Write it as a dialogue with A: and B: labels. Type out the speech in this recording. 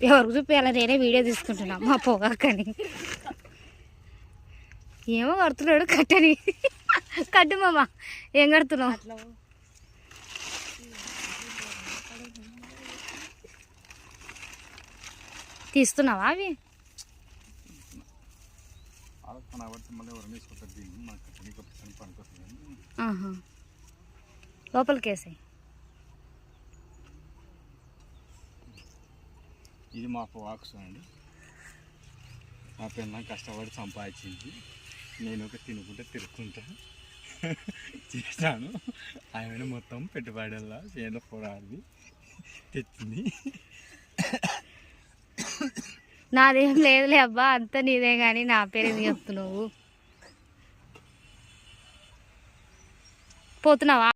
A: ఎవరికి చూపించాలి, నేనే వీడియో తీసుకుంటున్నా మా పొగాకని. ఏమో కడుతున్నాడు కట్టని. కట్టు మామ, ఏం కడుతున్నావు? తీస్తున్నావా అవి? లోపలికి వేసాయి.
B: ఇది మా పొగాకు అండి. మా పిల్ల కష్టపడి సంపాదించింది, నేను ఒక తినుకుంటే తిరుక్కుంటా చేశాను. ఆయన మొత్తం పెట్టుబడిలా చేను పొరాది తెచ్చింది.
A: నాదేం లేదులే అబ్బా, అంతా నీదే కానీ నా పేరు ఎందుకు చెప్తున్నావు? పోతున్నావా?